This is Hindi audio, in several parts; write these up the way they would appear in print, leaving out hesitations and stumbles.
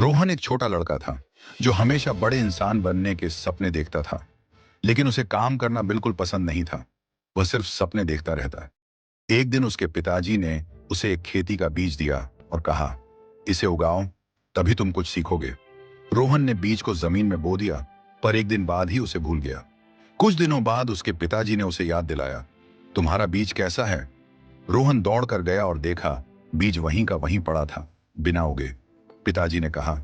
रोहन एक छोटा लड़का था जो हमेशा बड़े इंसान बनने के सपने देखता था। लेकिन उसे काम करना बिल्कुल पसंद नहीं था। वह सिर्फ सपने देखता रहता। एक दिन उसके पिताजी ने उसे एक खेती का बीज दिया और कहा, इसे उगाओ, तभी तुम कुछ सीखोगे। रोहन ने बीज को जमीन में बो दिया, पर एक दिन बाद ही उसे भूल गया। कुछ दिनों बाद उसके पिताजी ने उसे याद दिलाया, तुम्हारा बीज कैसा है? रोहन दौड़ कर गया और देखा, बीज वहीं का वहीं पड़ा था, बिना उगे। पिताजी ने कहा,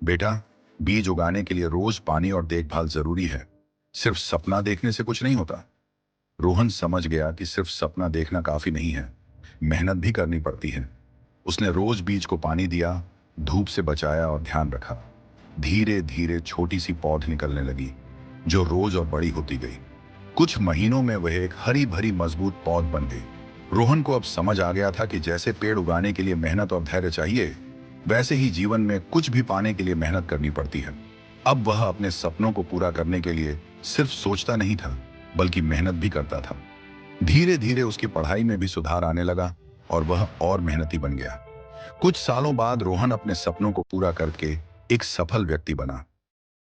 बेटा, बीज उगाने के लिए रोज पानी और देखभाल जरूरी है। सिर्फ सपना देखने से कुछ नहीं होता। रोहन समझ गया कि सिर्फ सपना देखना काफी नहीं है, मेहनत भी करनी पड़ती है। उसने रोज बीज को पानी दिया, धूप से बचाया और ध्यान रखा। धीरे धीरे छोटी सी पौध निकलने लगी, जो रोज और बड़ी होती गई। कुछ महीनों में वह एक हरी भरी मजबूत पौध बन गई। रोहन को अब समझ आ गया था कि जैसे पेड़ उगाने के लिए मेहनत और धैर्य चाहिए, वैसे ही जीवन में कुछ भी पाने के लिए मेहनत करनी पड़ती है। अब वह अपने सपनों को पूरा करने के लिए सिर्फ सोचता नहीं था, बल्कि मेहनत भी करता था। धीरे धीरे उसकी पढ़ाई में भी सुधार आने लगा और वह और मेहनती बन गया। कुछ सालों बाद रोहन अपने सपनों को पूरा करके एक सफल व्यक्ति बना।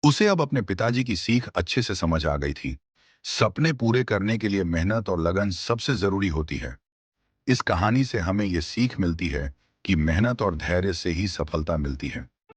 उसे अब अपने पिताजी की सीख अच्छे से समझ आ गई थी। सपने पूरे करने के लिए मेहनत और लगन सबसे जरूरी होती है। इस कहानी से हमें यह सीख मिलती है कि मेहनत और धैर्य से ही सफलता मिलती है।